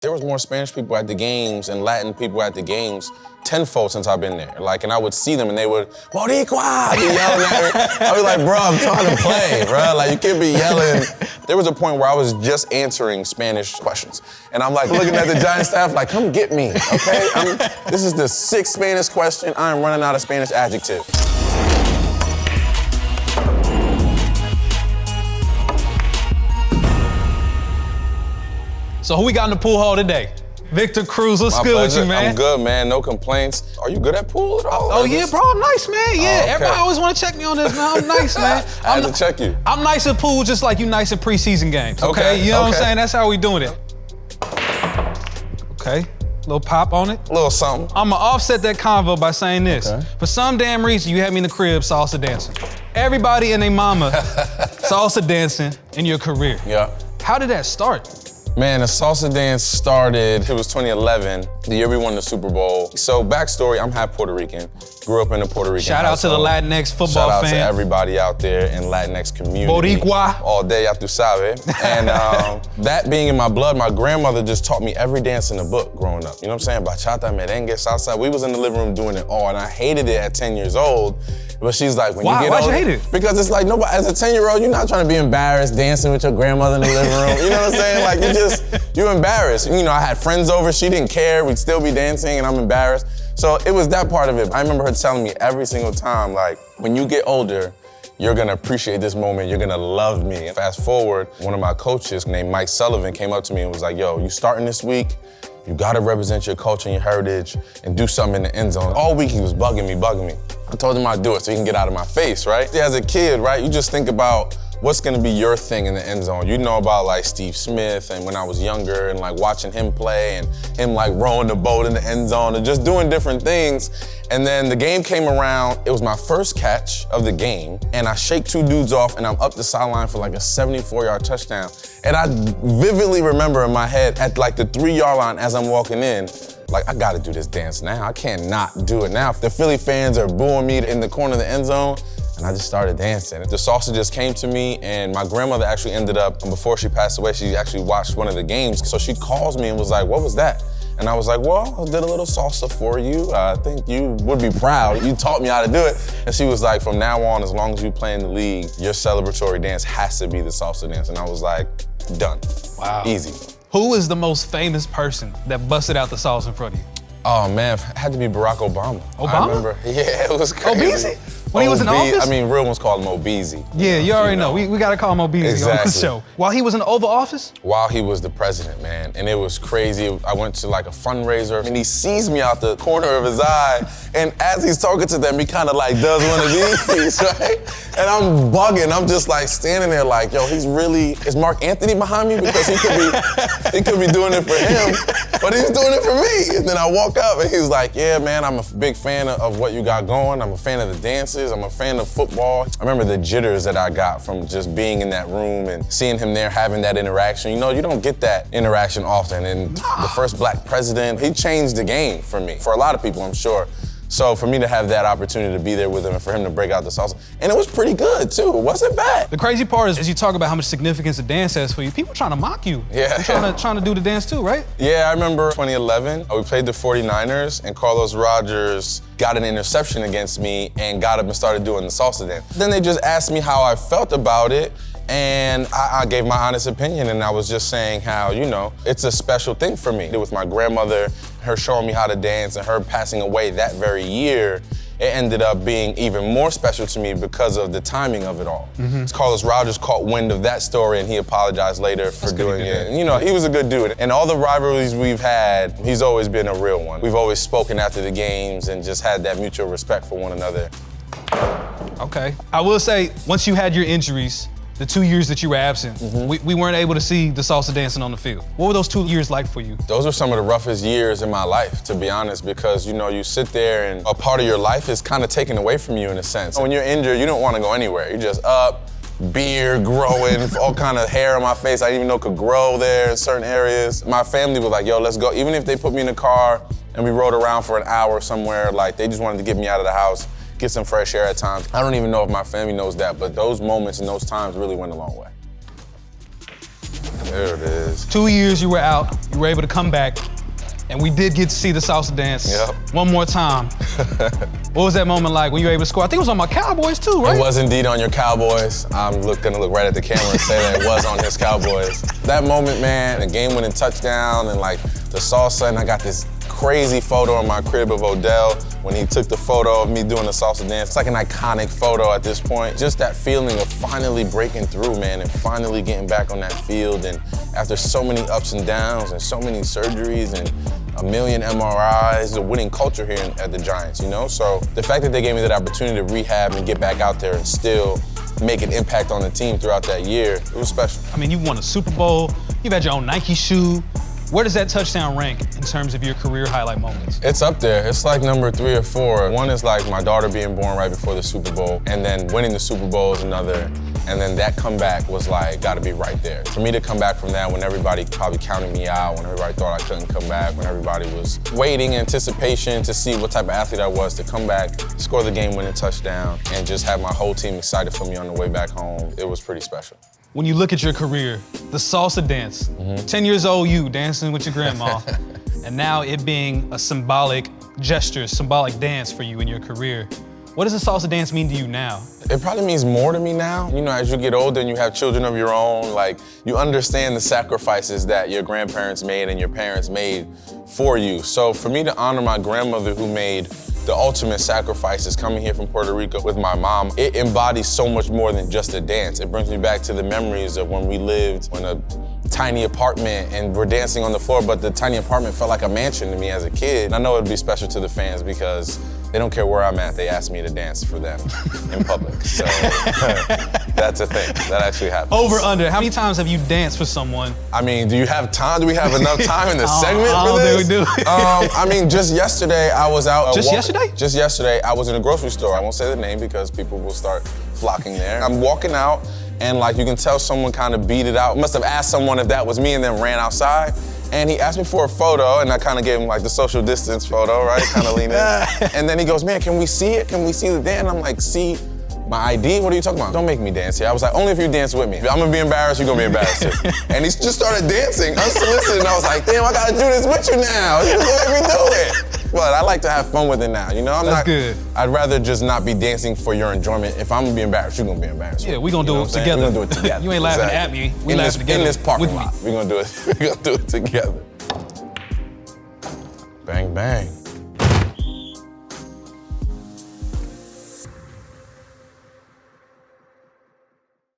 There was more Spanish people at the games and Latin people at the games tenfold since I've been there. Like, and I would see them and they would, Boricua, be yelling at me. I'd be like, bro, I'm trying to play, bro. Like, you can't be yelling. There was a point where I was just answering Spanish questions. And I'm like looking at the Giants staff like, come get me, okay? This is the 6th Spanish question. I am running out of Spanish adjectives. So who we got in the pool hall today? Victor Cruz, what's good with you, man? I'm good, man, no complaints. Are you good at pool at all? Oh yeah, bro, I'm nice, man, yeah. Oh, okay. Everybody always wanna check me on this, man. I'm nice, man. I had to check you. I'm nice at pool just like you nice at preseason games, okay? You know what I'm saying? That's how we doing it. Okay, little pop on it. A little something. I'ma offset that convo by saying this. Okay. For some damn reason, you had me in the crib salsa dancing. Everybody and their mama salsa dancing in your career. Yeah. How did that start? Man, the salsa dance started, it was 2011, the year we won the Super Bowl. So backstory, I'm half Puerto Rican. Grew up in a Puerto Rican Shout household. out to the Latinx football fan. Shout out to everybody out there in Latinx community. Boricua. All day, ya tu sabe. And that being in my blood, my grandmother just taught me every dance in the book growing up. You know what I'm saying? Bachata, merengue, salsa. We was in the living room doing it all, and I hated it at 10 years old. But she's like, when you get older. Why'd you hate it? Because it's like, nobody, as a 10-year-old, you're not trying to be embarrassed dancing with your grandmother in the living room. You know what I'm saying? Like, you're embarrassed. You know, I had friends over, she didn't care, we'd still be dancing, and I'm embarrassed. So it was that part of it. I remember her telling me every single time, like, when you get older, you're gonna appreciate this moment, you're gonna love me. And fast forward, one of my coaches named Mike Sullivan came up to me and was like, yo, you starting this week, you gotta represent your culture and your heritage and do something in the end zone. All week he was bugging me. I told him I'd do it so he can get out of my face, right? As a kid, right, you just think about what's gonna be your thing in the end zone. You know about like Steve Smith and when I was younger and like watching him play and him like rowing the boat in the end zone and just doing different things. And then the game came around, it was my first catch of the game and I shake 2 dudes off and I'm up the sideline for like a 74-yard touchdown. And I vividly remember in my head at like the 3-yard line as I'm walking in, like, I gotta do this dance now. I can't not do it now. The Philly fans are booing me in the corner of the end zone, and I just started dancing. The salsa just came to me, and my grandmother actually ended up, before she passed away, she actually watched one of the games. So she calls me and was like, what was that? And I was like, well, I did a little salsa for you. I think you would be proud. You taught me how to do it. And she was like, from now on, as long as you play in the league, your celebratory dance has to be the salsa dance. And I was like, done. Wow. Easy. Who is the most famous person that busted out the salsa in front of you? Oh man, it had to be Barack Obama. Obama? I remember, yeah, it was crazy. Obeezy? When he was in office? I mean, real ones call him Obeezy. Yeah, you already know. We gotta call him Obeezy exactly. on the show. While he was in the Oval Office? While he was the president, man. And it was crazy. I went to like a fundraiser and he sees me out the corner of his eye. And as he's talking to them, he kind of like does one of these, right? And I'm bugging. I'm just like standing there like, yo, he's really, is Mark Anthony behind me? Because he could be doing it for him, but he's doing it for me. And then I walk up and he's like, yeah, man, I'm a big fan of what you got going. I'm a fan of the dances. I'm a fan of football. I remember the jitters that I got from just being in that room and seeing him there having that interaction. You know, you don't get that interaction often. And the first black president, he changed the game for me, for a lot of people, I'm sure. So for me to have that opportunity to be there with him and for him to break out the salsa, and it was pretty good too, it wasn't bad. The crazy part is, as you talk about how much significance the dance has for you, people trying to mock you. Yeah. Trying to do the dance too, right? Yeah, I remember 2011, we played the 49ers and Carlos Rogers got an interception against me and got up and started doing the salsa dance. Then they just asked me how I felt about it, and I gave my honest opinion, and I was just saying how, you know, it's a special thing for me. With my grandmother, her showing me how to dance and her passing away that very year, it ended up being even more special to me because of the timing of it all. Carlos Rogers caught wind of that story and he apologized later for doing it. And you know, he was a good dude. And all the rivalries we've had, he's always been a real one. We've always spoken after the games and just had that mutual respect for one another. Okay. I will say, once you had your injuries, the 2 years that you were absent, we weren't able to see the salsa dancing on the field. What were those 2 years like for you? Those were some of the roughest years in my life, to be honest, because you know, you sit there and a part of your life is kind of taken away from you in a sense. When you're injured, you don't want to go anywhere. You're just up, beard growing, all kind of hair on my face I didn't even know could grow there in certain areas. My family was like, yo, let's go. Even if they put me in a car and we rode around for an hour somewhere, like they just wanted to get me out of the house, get some fresh air at times. I don't even know if my family knows that, but those moments and those times really went a long way. There it is. 2 years you were out, you were able to come back, and we did get to see the salsa dance one more time. What was that moment like when you were able to score? I think it was on my Cowboys too, right? It was indeed on your Cowboys. I'm gonna look right at the camera and say that it was on his Cowboys. That moment, man, a game-winning touchdown and like the salsa, and I got this crazy photo in my crib of Odell when he took the photo of me doing the salsa dance. It's like an iconic photo at this point. Just that feeling of finally breaking through, man, and finally getting back on that field. And after so many ups and downs and so many surgeries and a million MRIs, a winning culture here at the Giants, you know? So the fact that they gave me that opportunity to rehab and get back out there and still make an impact on the team throughout that year, it was special. I mean, you won a Super Bowl, you've had your own Nike shoe. Where does that touchdown rank in terms of your career highlight moments? It's up there. It's like number 3 or 4. One is like my daughter being born right before the Super Bowl, and then winning the Super Bowl is another. And then that comeback was like, gotta be right there. For me to come back from that when everybody probably counted me out, when everybody thought I couldn't come back, when everybody was waiting, anticipation to see what type of athlete I was, to come back, score the game-winning touchdown, and just have my whole team excited for me on the way back home, it was pretty special. When you look at your career, the salsa dance, 10 years old you dancing with your grandma, and now it being a symbolic gesture, symbolic dance for you in your career. What does the salsa dance mean to you now? It probably means more to me now. You know, as you get older and you have children of your own, like, you understand the sacrifices that your grandparents made and your parents made for you. So for me to honor my grandmother who made the ultimate sacrifices coming here from Puerto Rico with my mom, it embodies so much more than just a dance. It brings me back to the memories of when we lived in a tiny apartment and we're dancing on the floor, but the tiny apartment felt like a mansion to me as a kid. And I know it'd be special to the fans because they don't care where I'm at, they ask me to dance for them in public. So that's a thing, that actually happens. Over, under, how many times have you danced for someone? I mean, do you have time? Do we have enough time in the segment for I this? don't think we do. I mean, just yesterday I was out. Just yesterday? Just yesterday, I was in a grocery store. I won't say the name because people will start flocking there. I'm walking out and like you can tell someone kind of beat it out. Must have asked someone if that was me and then ran outside. And he asked me for a photo, and I kind of gave him like the social distance photo, right? Kind of lean in. And then he goes, man, can we see it? Can we see the dance? And I'm like, see my ID? What are you talking about? Don't make me dance here. I was like, only if you dance with me. If I'm gonna be embarrassed, you're gonna be embarrassed too. And he just started dancing, unsolicited, and I was like, damn, I gotta do this with you now. You're gonna make me do it. But I like to have fun with it now, you know? That's good. I'd rather just not be dancing for your enjoyment. If I'm gonna be embarrassed, you're gonna be embarrassed. Yeah, we're gonna do it together. We're gonna do it together. You ain't laughing at me. We laughing together. In this parking with lot. Me. We're gonna do it. We're gonna do it together. Bang, bang.